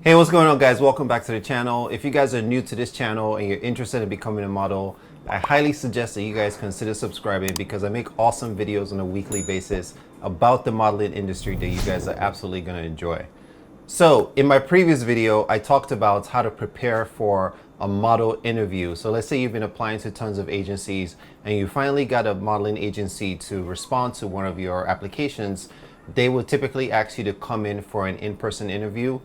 Hey, what's going on, guys? Welcome back to the channel. If you guys are new to this channel and you're interested in becoming a model, I highly suggest that you guys consider subscribing because I make awesome videos on a weekly basis about the modeling industry that you guys are absolutely going to enjoy. So in my previous video, I talked about how to prepare for a model interview. So let's say you've been applying to tons of agencies and you finally got a modeling agency to respond to one of your applications. They will typically ask you to come in for an in-person interview.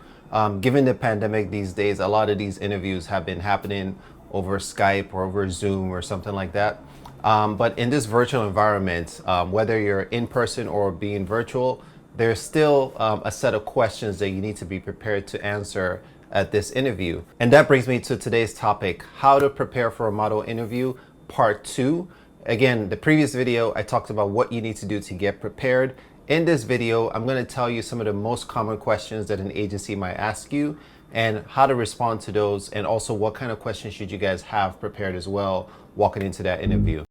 Given the pandemic these days, a lot of these interviews have been happening over Skype or over Zoom or something like that. But in this virtual environment, whether you're in person or being virtual, there's still a set of questions that you need to be prepared to answer at this interview. And that brings me to today's topic, how to prepare for a model interview, part 2. Again, the previous video, I talked about what you need to do to get prepared. In this video, I'm going to tell you some of the most common questions that an agency might ask you and how to respond to those, and also what kind of questions should you guys have prepared as well walking into that interview.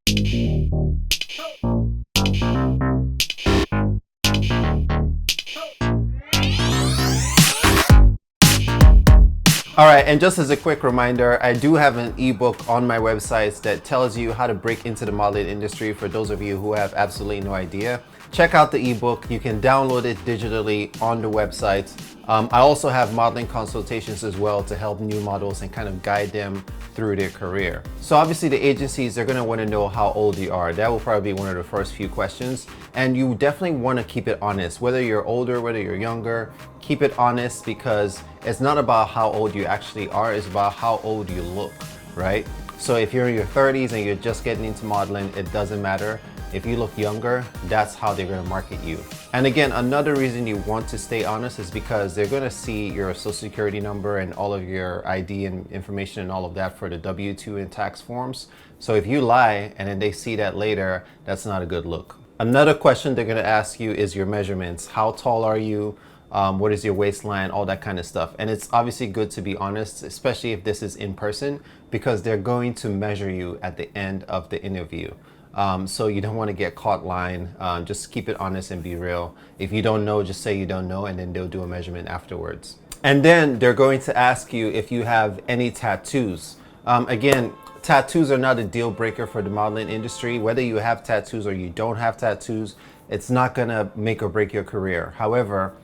All right, and just as a quick reminder, I do have an ebook on my website that tells you how to break into the modeling industry for those of you who have absolutely no idea. Check out the ebook. You can download it digitally on the website. I also have modeling consultations as well to help new models and kind of guide them through their career. So obviously the agencies are going to want to know how old you are. That will probably be one of the first few questions. And you definitely want to keep it honest, whether you're older, whether you're younger, keep it honest, because it's not about how old you actually are, it's about how old you look, right? So if you're in your 30s and you're just getting into modeling, it doesn't matter. If you look younger, that's how they're going to market you. And again, another reason you want to stay honest is because they're going to see your social security number and all of your ID and information and all of that for the W-2 and tax forms. So if you lie and then they see that later, that's not a good look. Another question they're going to ask you is your measurements. How tall are you? What is your waistline? All that kind of stuff. And it's obviously good to be honest, especially if this is in person, because they're going to measure you at the end of the interview. So you don't want to get caught lying. Just keep it honest and be real. If you don't know, just say you don't know, and then they'll do a measurement afterwards. And then they're going to ask you if you have any tattoos. Again, tattoos are not a deal breaker for the modeling industry. Whether you have tattoos or you don't have tattoos, it's not gonna make or break your career. However,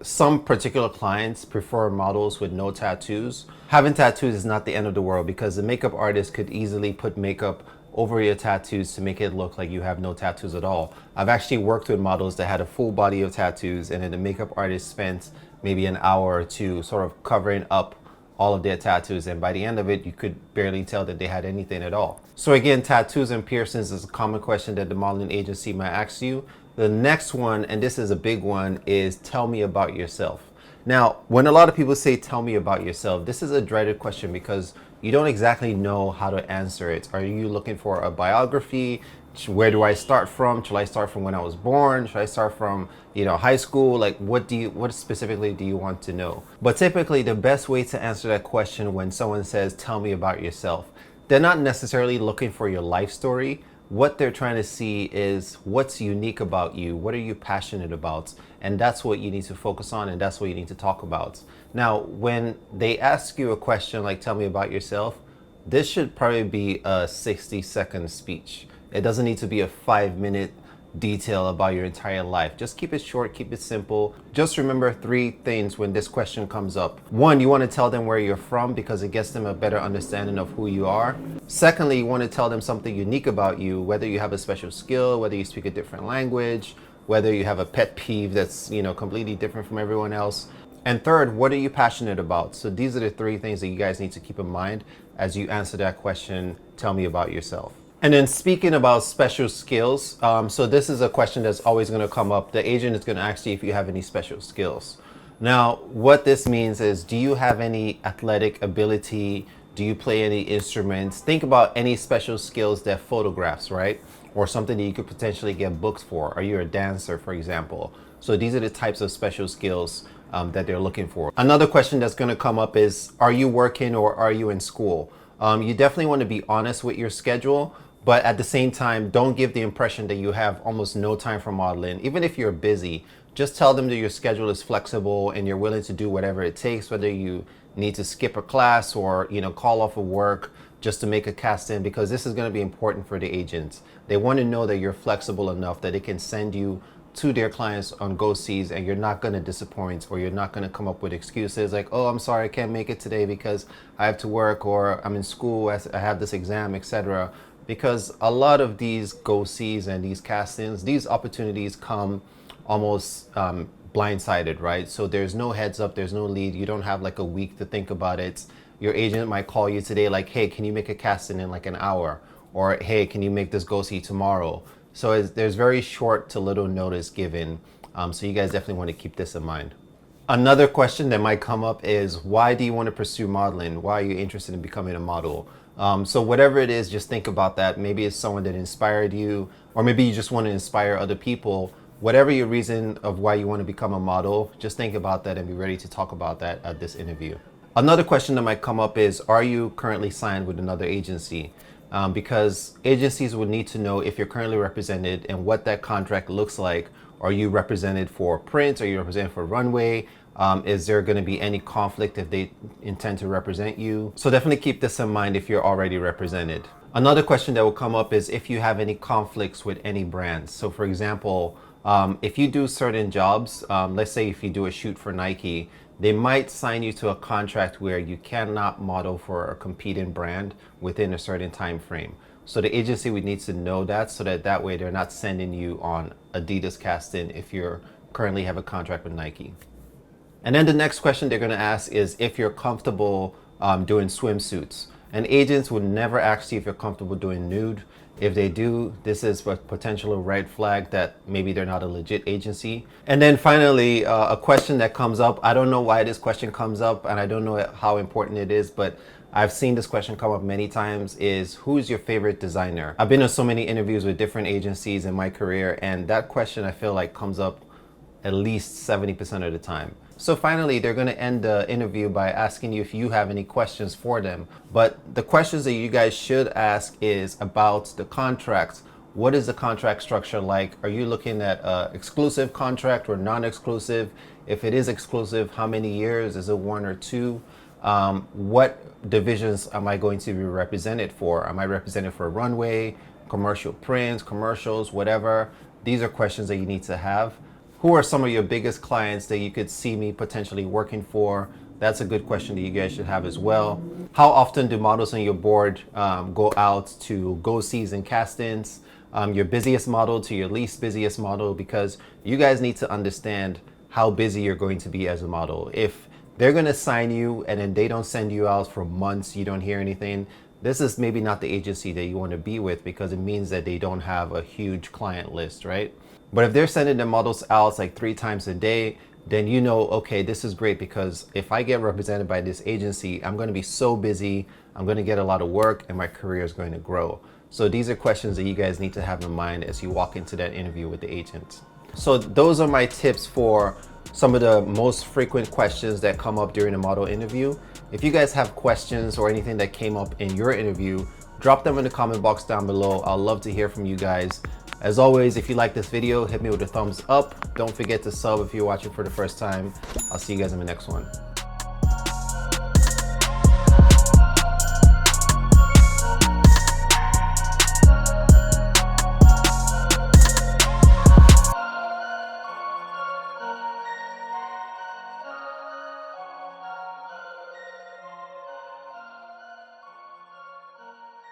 some particular clients prefer models with no tattoos. Having tattoos is not the end of the world, because the makeup artist could easily put makeup over your tattoos to make it look like you have no tattoos at all. I've actually worked with models that had a full body of tattoos, and then the makeup artist spent maybe an hour or two sort of covering up all of their tattoos, and by the end of it, you could barely tell that they had anything at all. So again, tattoos and piercings is a common question that the modeling agency might ask you. The next one, and this is a big one, is tell me about yourself. Now, when a lot of people say tell me about yourself, this is a dreaded question because you don't exactly know how to answer it. Are you looking for a biography? Where do I start from? Should I start from when I was born? Should I start from, high school? Like, what specifically do you want to know? But typically the best way to answer that question when someone says tell me about yourself, they're not necessarily looking for your life story. What they're trying to see is what's unique about you. What are you passionate about? And that's what you need to focus on, and that's what you need to talk about. Now, when they ask you a question like tell me about yourself, this should probably be a 60-second speech. It doesn't need to be a 5-minute detail about your entire life. Just keep it short, keep it simple. Just remember 3 things when this question comes up. 1, you want to tell them where you're from because it gets them a better understanding of who you are. Secondly, you want to tell them something unique about you, whether you have a special skill, whether you speak a different language, whether you have a pet peeve that's, completely different from everyone else. And third, what are you passionate about? So these are the 3 things that you guys need to keep in mind as you answer that question, tell me about yourself. And then speaking about special skills, so this is a question that's always going to come up. The agent is going to ask you if you have any special skills. Now, what this means is, do you have any athletic ability? Do you play any instruments? Think about any special skills that photographs, right? Or something that you could potentially get booked for. Are you a dancer, for example? So these are the types of special skills that they're looking for. Another question that's going to come up is, are you working or are you in school? You definitely want to be honest with your schedule. But at the same time, don't give the impression that you have almost no time for modeling. Even if you're busy, Just tell them that your schedule is flexible and you're willing to do whatever it takes, whether you need to skip a class or call off of work just to make a cast in, because this is going to be important for the agents. They want to know that you're flexible enough that they can send you to their clients on go sees and you're not going to disappoint, or you're not going to come up with excuses like, oh, I'm sorry, I can't make it today because I have to work, or I'm in school, I have this exam, etc. Because a lot of these go sees and these cast-ins, these opportunities come almost blindsided, right? So there's no heads up, there's no lead, you don't have like a week to think about it. Your agent might call you today like, hey, can you make a casting in like an hour? Or hey, can you make this go see tomorrow? So there's very short to little notice given. So you guys definitely want to keep this in mind. Another question that might come up is, why do you want to pursue modeling? Why are you interested in becoming a model? So whatever it is, just think about that. Maybe it's someone that inspired you, or maybe you just want to inspire other people. Whatever your reason of why you want to become a model, just think about that and be ready to talk about that at this interview. Another question that might come up is, are you currently signed with another agency? Because agencies would need to know if you're currently represented and what that contract looks like. Are you represented for print? Are you represented for runway? Is there going to be any conflict if they intend to represent you? So definitely keep this in mind if you're already represented. Another question that will come up is if you have any conflicts with any brands. So for example, if you do certain jobs, let's say if you do a shoot for Nike, they might sign you to a contract where you cannot model for a competing brand within a certain time frame. So the agency would need to know that, so that way they're not sending you on Adidas casting if you currently have a contract with Nike. And then the next question they're going to ask is if you're comfortable doing swimsuits. And agents would never ask you if you're comfortable doing nude. If they do, this is a potential red flag that maybe they're not a legit agency. And then finally, a question that comes up, I don't know why this question comes up and I don't know how important it is, but I've seen this question come up many times, is who's your favorite designer? I've been on so many interviews with different agencies in my career, and that question I feel like comes up at least 70% of the time. So finally, they're going to end the interview by asking you if you have any questions for them. But the questions that you guys should ask is about the contracts. What is the contract structure like? Are you looking at an exclusive contract or non-exclusive? If it is exclusive, how many years? Is it 1 or 2? What divisions am I going to be represented for? Am I represented for runway, commercial prints, commercials, whatever? These are questions that you need to have. Who are some of your biggest clients that you could see me potentially working for? That's a good question that you guys should have as well. How often do models on your board go out to go sees and cast-ins? Your busiest model to your least busiest model, because you guys need to understand how busy you're going to be as a model. If they're going to sign you and then they don't send you out for months, you don't hear anything, this is maybe not the agency that you want to be with, because it means that they don't have a huge client list, right? But if they're sending the models out like 3 times a day, then you know, okay, this is great, because if I get represented by this agency, I'm going to be so busy, I'm going to get a lot of work, and my career is going to grow. So these are questions that you guys need to have in mind as you walk into that interview with the agent. So those are my tips for some of the most frequent questions that come up during a model interview. If you guys have questions or anything that came up in your interview, drop them in the comment box down below. I'd love to hear from you guys. As always, if you like this video, hit me with a thumbs up. Don't forget to sub if you're watching for the first time. I'll see you guys in the next one.